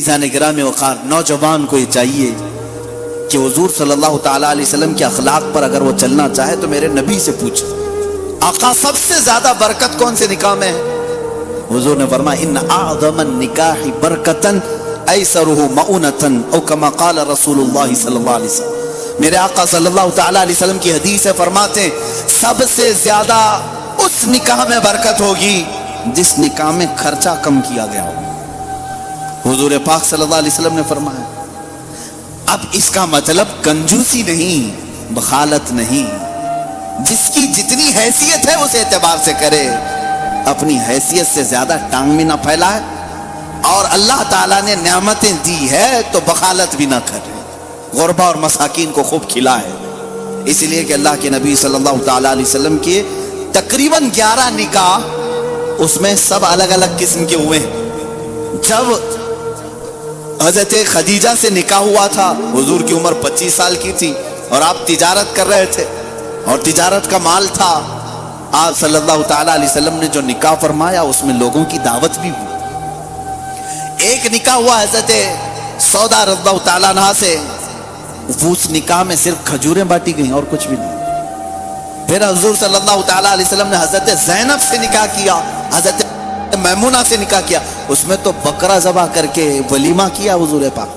अज़ीज़ान गिरामी वक़ार, नौजवान को ये चाहिए कि हुजूर सल्लल्लाहु ताला अलैहि वसल्लम के अखलाक पर अगर वो चलना चाहे तो मेरे नबी से पूछे, आका सबसे ज्यादा बरकत कौन से निकाह में है? हुजूर ने फरमाया, इन्न अअज़मन निकाहि बरकतन ऐसरुहु मऊनतन औ कमा क़ाल रसूलुल्लाह सल्लल्लाहु अलैहि वसल्लम। मेरे आका सल्लल्लाहु ताला अलैहि वसल्लम की हदीस है, फरमाते हैं सबसे ज्यादा उस निकाह में बरकत होगी जिस निकाह में खर्चा कम किया गया हो। हुजूर पाक सल्लल्लाहु अलैहि वसल्लम ने फरमाया। अब इसका मतलब कंजूसी नहीं, बखालत नहीं, जिसकी जितनी हैसियत है उस एतबार से करे, अपनी हैसियत से ज्यादा टांग भी ना फैलाए, और अल्लाह ताला ने नेमतें दी है तो बखालत भी ना करे, गुरबा और मसाकीन को खूब खिलाए। इसलिए कि अल्लाह के नबी सल्लल्लाहु ताला अलैहि वसल्लम के तकरीबन 11 निकाह, उसमें सब अलग अलग किस्म के हुए हैं। जब हजरत खदीजा से निकाह हुआ था, हुजूर की उम्र 25 साल की थी और आप तिजारत कर रहे थे और तिजारत का माल था। आप सल्लल्लाहु ताला अलैहि वसल्लम ने जो निकाह फरमाया उसमें लोगों की दावत भी हुई। एक निकाह हुआ हजरत सौदा रज़ियल्लाहु ताला अन्हा से, उस निकाह में सिर्फ खजूरें बांटी गई और कुछ भी नहीं। फिर हुजूर सल्लल्लाहु ताला अलैहि वसल्लम ने हजरत ज़ैनब से निकाह किया, हजरत मैमुना से निकाह किया, उसमें तो बकरा ज़बह करके वलीमा किया हुजूर पाक,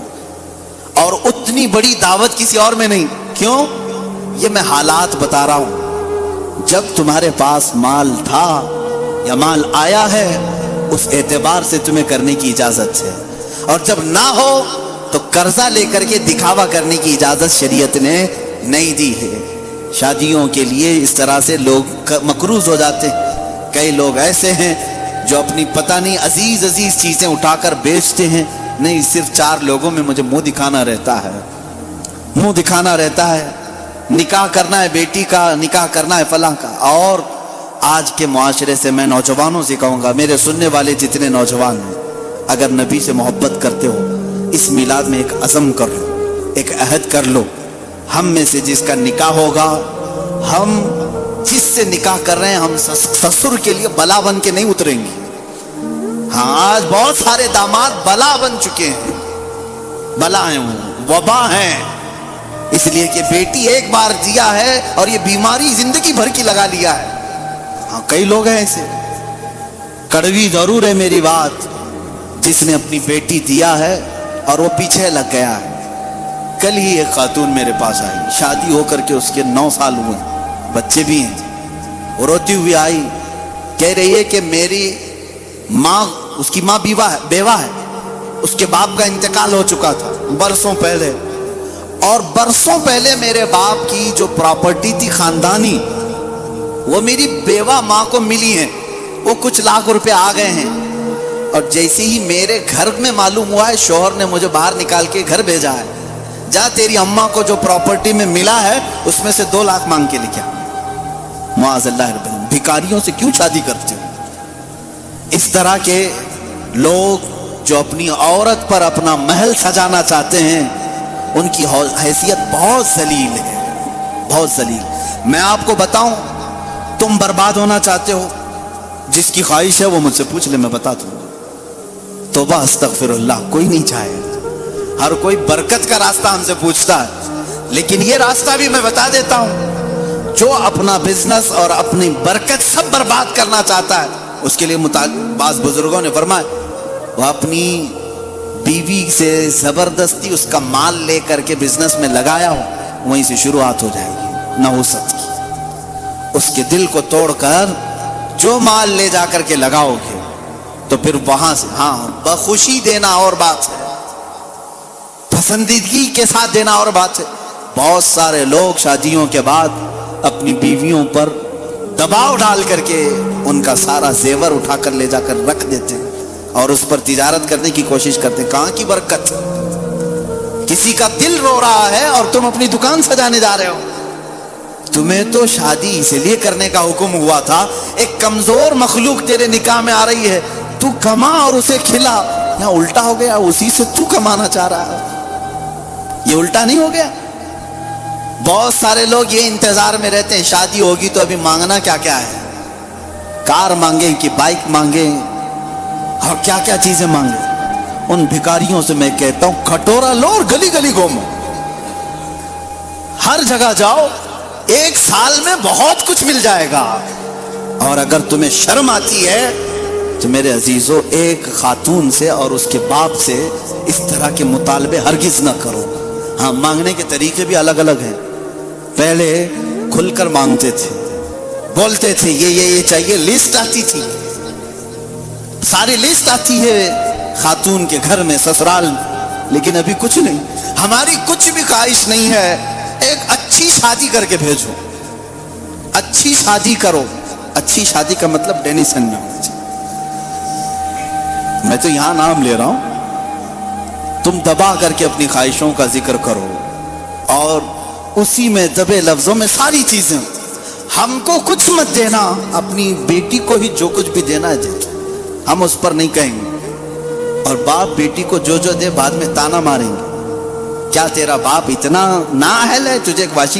और उतनी बड़ी दावत किसी और में नहीं। क्यों? ये मैं हालात बता रहा हूं। जब तुम्हारे पास माल था या माल आया है उस एतबार से तुम्हें करने की इजाजत है, और जब ना हो तो कर्जा लेकर के दिखावा करने की इजाजत शरीयत ने नहीं दी है। शादियों के लिए इस तरह से लोग मकरूज हो जाते हैं। कई लोग ऐसे हैं जो अपनी पता नहीं अजीज अजीज चीजें उठाकर बेचते हैं, नहीं सिर्फ 4 लोगों में मुझे मुंह दिखाना रहता है, मुंह दिखाना रहता है, निकाह करना है बेटी का, निकाह करना है फलां का। और आज के मुआशरे से मैं नौजवानों से कहूँगा, मेरे सुनने वाले जितने नौजवान हैं, अगर नबी से मोहब्बत करते हो, इस मिलाद में एक अज़म कर लो, एक अहद कर लो, हम में से जिसका निकाह होगा, हम जिससे निकाह कर रहे हैं, हम ससुर के लिए बला बन के नहीं उतरेंगे। हाँ, आज बहुत सारे दामाद बला बन चुके हैं, बला हैं, वो वबा हैं, इसलिए कि बेटी एक बार दिया है और ये बीमारी जिंदगी भर की लगा लिया है। हाँ, कई लोग हैं ऐसे। कड़वी जरूर है मेरी बात, जिसने अपनी बेटी दिया है और वो पीछे लग गया है। कल ही एक खातून मेरे पास आई, शादी होकर के उसके 9 साल हुए, बच्चे भी हैं। वो रोती हुई आई, कह रही है कि मेरी माँ, उसकी माँ बेवा है, उसके बाप का इंतकाल हो चुका था बरसों पहले, और बरसों पहले मेरे बाप की जो प्रॉपर्टी थी खानदानी, वो मेरी बेवा माँ को मिली है, वो कुछ लाख रुपए आ गए हैं। और जैसे ही मेरे घर में मालूम हुआ है, शौहर ने मुझे बाहर निकाल के घर भेजा है, जा तेरी अम्मा को जो प्रॉपर्टी में मिला है उसमें से 2 लाख मांग के लेके आ। मुआज़ल्लाह, भिखारियों से क्यों शादी करते हो? इस तरह के लोग जो अपनी औरत पर अपना महल सजाना चाहते हैं, उनकी हैसियत बहुत जलील है, बहुत जलील। मैं आपको बताऊं, तुम बर्बाद होना चाहते हो, जिसकी ख्वाहिश है वो मुझसे पूछ ले, मैं बता दूंगा। तौबा अस्तगफिरुल्लाह, कोई नहीं चाहे, हर कोई बरकत का रास्ता हमसे पूछता है, लेकिन ये रास्ता भी मैं बता देता हूं, जो अपना बिजनेस और अपनी बरकत सब बर्बाद करना चाहता है, उसके लिए बाज़ बुजुर्गों ने फरमाया, वह अपनी बीवी से जबरदस्ती उसका माल लेकर के बिजनेस में लगाया हो, वहीं से शुरुआत हो जाएगी नहुसत की। उसके दिल को तोड़कर जो माल ले जाकर के लगाओगे तो फिर वहां से, हाँ, बखुशी देना और बात है, पसंदीदगी के साथ देना और बात है। बहुत सारे लोग शादियों के बाद अपनी बीवियों पर दबाव डाल करके उनका सारा जेवर उठाकर ले जाकर रख देते हैं और उस पर तिजारत करने की कोशिश करते हैं। कहाँ की बरकत? किसी का दिल रो रहा है और तुम अपनी दुकान सजाने जा रहे हो। तुम्हें तो शादी इसलिए करने का हुक्म हुआ था, एक कमजोर मखलूक तेरे निकाह में आ रही है, तू कमा और उसे खिला। यहाँ उल्टा हो गया, उसी से तू कमाना चाह रहा है, ये उल्टा नहीं हो गया? बहुत सारे लोग ये इंतजार में रहते हैं, शादी होगी तो अभी मांगना क्या क्या है, कार मांगे कि बाइक मांगे और क्या क्या चीजें मांगे। उन भिखारियों से मैं कहता हूं कटोरा लो और गली गली घूमो, हर जगह जाओ, एक साल में बहुत कुछ मिल जाएगा। और अगर तुम्हें शर्म आती है तो मेरे अजीजों, एक खातून से और उसके बाप से इस तरह के मुतालबे हरगिज न करो। हाँ, मांगने के तरीके भी अलग अलग हैं। पहले खुलकर मांगते थे, बोलते थे ये चाहिए, लिस्ट आती थी, सारी लिस्ट आती है खातून के घर में, ससुराल में। लेकिन अभी कुछ नहीं, हमारी कुछ भी ख्वाहिश नहीं है, एक अच्छी शादी करके भेजो, अच्छी शादी करो। अच्छी शादी का मतलब डेनिसन में होना चाहिए। मैं तो यहां नाम ले रहा हूं, तुम दबा करके अपनी ख्वाहिशों का जिक्र करो और उसी में दबे लफ्जों में सारी चीजें। हमको कुछ मत देना, अपनी बेटी को ही जो कुछ भी देना है दे दो, हम उस पर नहीं कहेंगे। और बाप बेटी को जो जो दे बाद में ताना मारेंगे, क्या तेरा बाप इतना ना अहल है तुझे एक वाशिंग